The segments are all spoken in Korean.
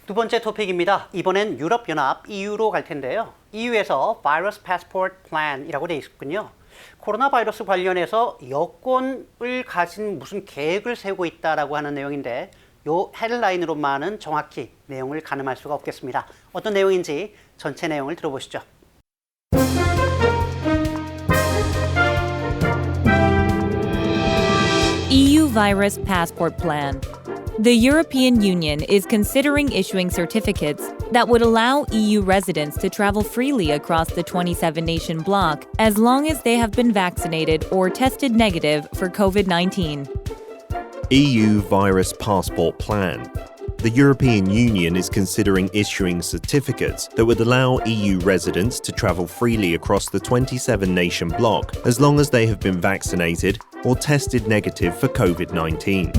두 번째 토픽입니다. 이번엔 유럽연합 EU로 갈 텐데요. EU에서 Virus Passport Plan이라고 되어 있군요. 코로나 바이러스 관련해서 여권을 가진 무슨 계획을 세우고 있다라고 하는 내용인데 요 헤드라인으로만은 정확히 내용을 가늠할 수가 없겠습니다. 어떤 내용인지 전체 내용을 들어보시죠. EU Virus Passport Plan. The European Union is considering issuing certificates that would allow EU residents to travel freely across the 27-nation bloc as long as they have been vaccinated or tested negative for COVID-19. EU Virus Passport Plan. The European Union is considering issuing certificates that would allow EU residents to travel freely across the 27-nation bloc as long as they have been vaccinated or tested negative for COVID-19.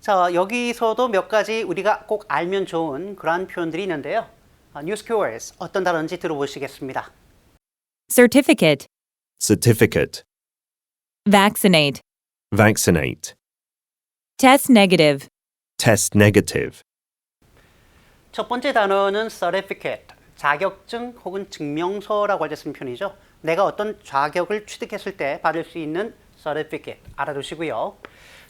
자, 여기서도 몇 가지 우리가 꼭 알면 좋은 그러한 표현들이 있는데요. 뉴스 큐어스 어떤 단어인지 들어보시겠습니다. Certificate. Certificate. Vaccinate. Vaccinate. Test negative. Test negative. 첫 번째 단어는 certificate, 자격증 혹은 증명서라고 할 때 쓰는 표현이죠. 내가 어떤 자격을 취득했을 때 받을 수 있는 certificate 알아두시고요.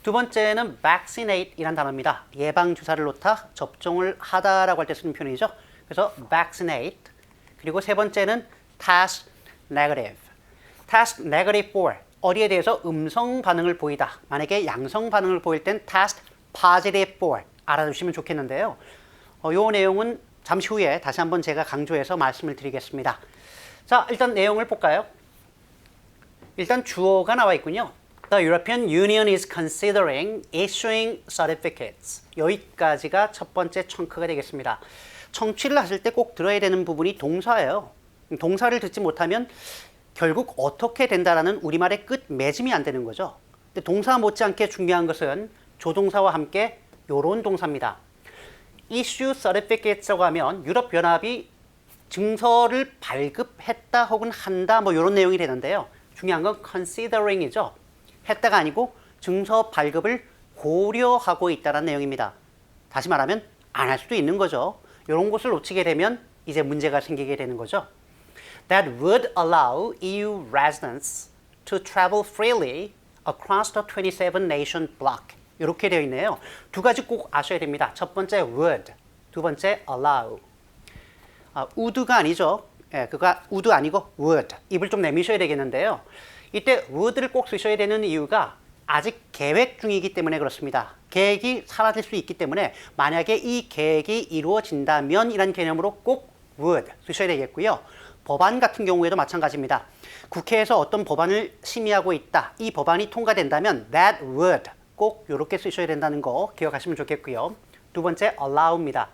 두 번째는 vaccinate 이란 단어입니다. 예방주사를 놓다, 접종을 하다라고 할 때 쓰는 표현이죠. 그래서 vaccinate. 그리고 세 번째는 test negative. test negative for 어디에 대해서 음성 반응을 보이다. 만약에 양성 반응을 보일 땐 test positive for 알아두시면 좋겠는데요. 이 내용은 잠시 후에 다시 한번 제가 강조해서 말씀을 드리겠습니다. 자, 일단 내용을 볼까요? 일단 주어가 나와 있군요. The European Union is considering issuing certificates. 여기까지가 첫 번째 청크가 되겠습니다. 청취를 하실 때 꼭 들어야 되는 부분이 동사예요. 동사를 듣지 못하면 결국 어떻게 된다라는 우리말의 끝 맺음이 안 되는 거죠. 근데 동사 못지않게 중요한 것은 조동사와 함께 요런 동사입니다. issue certificates라고 하면 유럽연합이 증서를 발급했다 혹은 한다 뭐 이런 내용이 되는데요. 중요한 건 considering이죠. 했다가 아니고 증서 발급을 고려하고 있다는 내용입니다. 다시 말하면 안 할 수도 있는 거죠. 이런 것을 놓치게 되면 이제 문제가 생기게 되는 거죠. That would allow EU residents to travel freely across the 27-nation bloc. 이렇게 되어 있네요. 두 가지 꼭 아셔야 됩니다. 첫 번째 would, 두 번째 allow. would가 아니죠. 그가 would 아니고 would. 입을 좀 내미셔야 되겠는데요. 이때 would를 꼭 쓰셔야 되는 이유가 아직 계획 중이기 때문에 그렇습니다. 계획이 사라질 수 있기 때문에 만약에 이 계획이 이루어진다면 이란 개념으로 꼭 would 쓰셔야 되겠고요. 법안 같은 경우에도 마찬가지입니다. 국회에서 어떤 법안을 심의하고 있다. 이 법안이 통과된다면 that would 꼭 이렇게 쓰셔야 된다는 거 기억하시면 좋겠고요. 두 번째 allow입니다.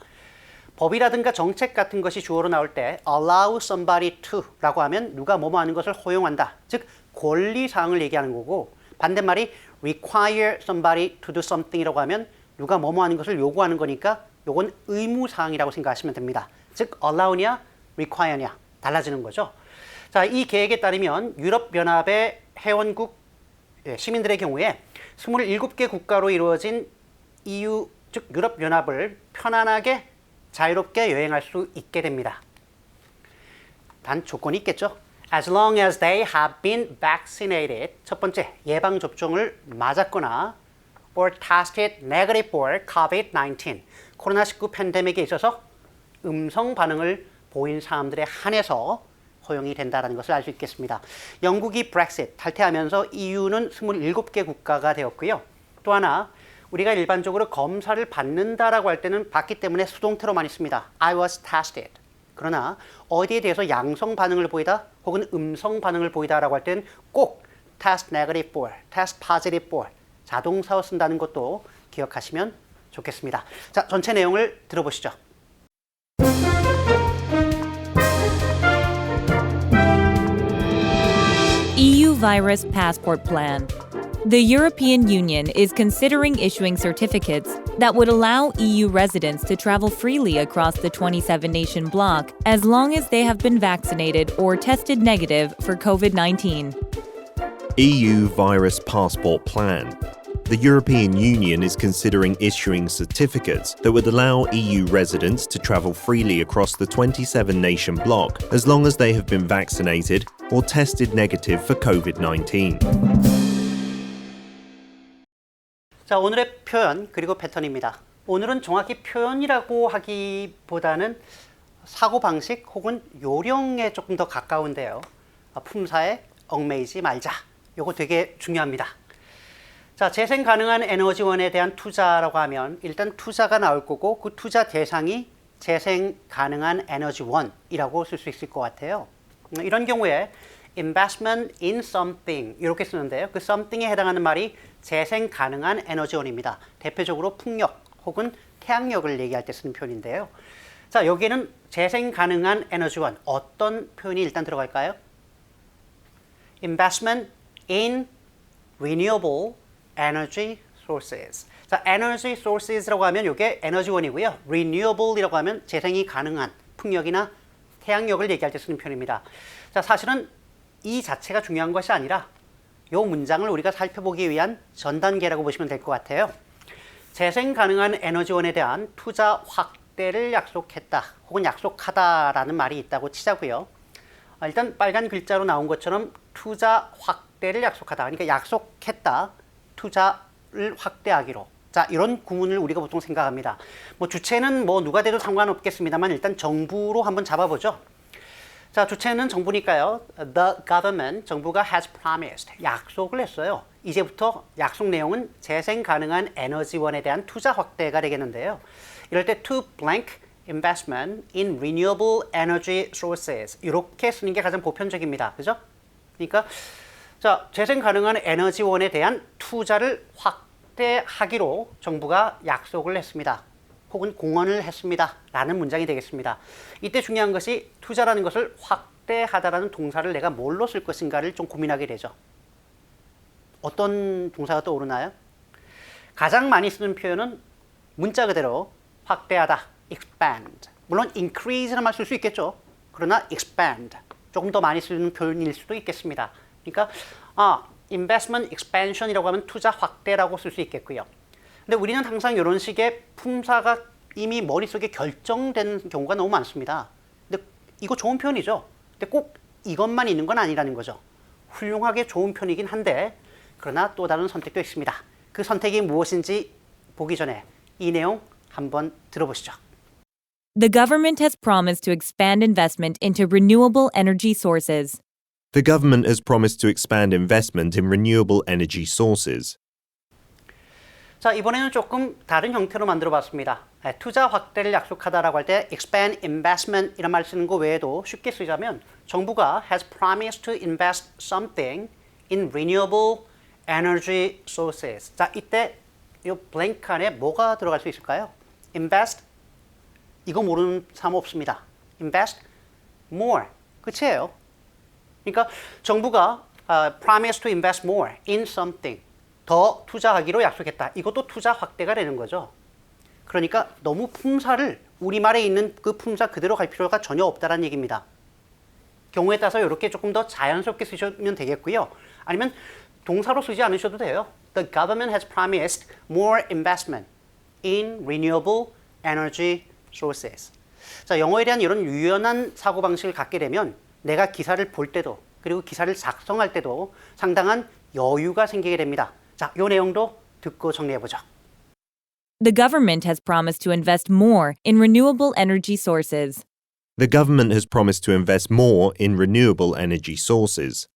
법이라든가 정책 같은 것이 주어로 나올 때 allow somebody to 라고 하면 누가 뭐뭐 하는 것을 허용한다. 즉 권리사항을 얘기하는 거고 반대말이 require somebody to do something 이라고 하면 누가 뭐뭐 하는 것을 요구하는 거니까 요건 의무사항이라고 생각하시면 됩니다. 즉 allow냐 require냐 달라지는 거죠. 자, 이 계획에 따르면 유럽연합의 회원국 시민들의 경우에 27개 국가로 이루어진 EU 즉 유럽연합을 편안하게 자유롭게 여행할 수 있게 됩니다. 단 조건이 있겠죠. As long as they have been vaccinated. 첫 번째, 예방접종을 맞았거나 or tested negative for COVID-19. 코로나19 팬데믹에 있어서 음성 반응을 보인 사람들에 한해서 허용이 된다는 것을 알 수 있겠습니다. 영국이 Brexit 탈퇴하면서 EU는 27개 국가가 되었고요. 또 하나, 우리가 일반적으로 검사를 받는다라고 할 때는 받기 때문에 수동태로 많이 씁니다. I was tested. 그러나 어디에 대해서 양성 반응을 보이다 혹은 음성 반응을 보이다라고 할 때는 꼭 test negative for, test positive for 자동사로 쓴다는 것도 기억하시면 좋겠습니다. 자, 전체 내용을 들어보시죠. EU Virus Passport Plan. The European Union is considering issuing certificates that would allow EU residents to travel freely across the 27-nation bloc as long as they have been vaccinated or tested negative for COVID-19. EU Virus Passport Plan. The European Union is considering issuing certificates that would allow EU residents to travel freely across the 27-nation bloc as long as they have been vaccinated or tested negative for COVID-19. 자, 오늘의 표현 그리고 패턴입니다. 오늘은 정확히 표현이라고 하기보다는 사고방식 혹은 요령에 조금 더 가까운데요. 품사에 얽매이지 말자. 요거 되게 중요합니다. 자, 재생 가능한 에너지원에 대한 투자라고 하면 일단 투자가 나올 거고 그 투자 대상이 재생 가능한 에너지원이라고 쓸 수 있을 것 같아요. 이런 경우에 investment in something 이렇게 쓰는데요. 그 something에 해당하는 말이 재생 가능한 에너지원입니다. 대표적으로 풍력 혹은 태양력을 얘기할 때 쓰는 표현인데요. 자, 여기에는 재생 가능한 에너지원 어떤 표현이 일단 들어갈까요? investment in renewable energy sources. 자, energy sources라고 하면 이게 에너지원이고요. renewable이라고 하면 재생이 가능한 풍력이나 태양력을 얘기할 때 쓰는 표현입니다. 자, 사실은 이 자체가 중요한 것이 아니라 이 문장을 우리가 살펴보기 위한 전 단계라고 보시면 될 것 같아요. 재생 가능한 에너지원에 대한 투자 확대를 약속했다 혹은 약속하다라는 말이 있다고 치자고요. 일단 빨간 글자로 나온 것처럼 투자 확대를 약속하다. 그러니까 약속했다. 투자를 확대하기로. 자, 이런 구문을 우리가 보통 생각합니다. 뭐 주체는 뭐 누가 돼도 상관없겠습니다만 일단 정부로 한번 잡아보죠. 자, 주체는 정부니까요. The government, 정부가 has promised, 약속을 했어요. 이제부터 약속 내용은 재생 가능한 에너지원에 대한 투자 확대가 되겠는데요. 이럴 때 to blank investment in renewable energy sources 이렇게 쓰는 게 가장 보편적입니다. 그죠? 그러니까 자, 재생 가능한 에너지원에 대한 투자를 확대하기로 정부가 약속을 했습니다. 혹은 공언을 했습니다. 라는 문장이 되겠습니다. 이때 중요한 것이 투자라는 것을 확대하다라는 동사를 내가 뭘로 쓸 것인가를 좀 고민하게 되죠. 어떤 동사가 떠오르나요? 가장 많이 쓰는 표현은 문자 그대로 확대하다, expand. 물론 increase라는 말 쓸 수 있겠죠. 그러나 expand. 조금 더 많이 쓰는 표현일 수도 있겠습니다. 그러니까 investment expansion이라고 하면 투자 확대라고 쓸 수 있겠고요. 근데 우리는 항상 이런 식의 품사가 이미 머릿속에 결정된 경우가 너무 많습니다. 근데 이거 좋은 표현이죠. 근데 꼭 이것만 있는 건 아니라는 거죠. 훌륭하게 좋은 표현이긴 한데 그러나 또 다른 선택도 있습니다. 그 선택이 무엇인지 보기 전에 이 내용 한번 들어보시죠. The government has promised to expand investment into renewable energy sources. The government has promised to expand investment in renewable energy sources. 자, 이번에는 조금 다른 형태로 만들어 봤습니다. 투자 확대를 약속하다라고 할 때 expand investment 이런 말 쓰는 거 외에도 쉽게 쓰자면 정부가 has promised to invest something in renewable energy sources. 자, 이때 이 blank 안에 뭐가 들어갈 수 있을까요? invest 이거 모르는 사람 없습니다. invest more 끝이에요. 그러니까 정부가 promise to invest more in something 더 투자하기로 약속했다. 이것도 투자 확대가 되는 거죠. 그러니까 너무 품사를 우리말에 있는 그 품사 그대로 갈 필요가 전혀 없다는 얘기입니다. 경우에 따라서 이렇게 조금 더 자연스럽게 쓰시면 되겠고요. 아니면 동사로 쓰지 않으셔도 돼요. The government has promised more investment in renewable energy sources. 자, 영어에 대한 이런 유연한 사고방식을 갖게 되면 내가 기사를 볼 때도 그리고 기사를 작성할 때도 상당한 여유가 생기게 됩니다. 자, 이 내용도 듣고 정리해보죠. The government has promised to invest more in renewable energy sources. The government has promised to invest more in renewable energy sources.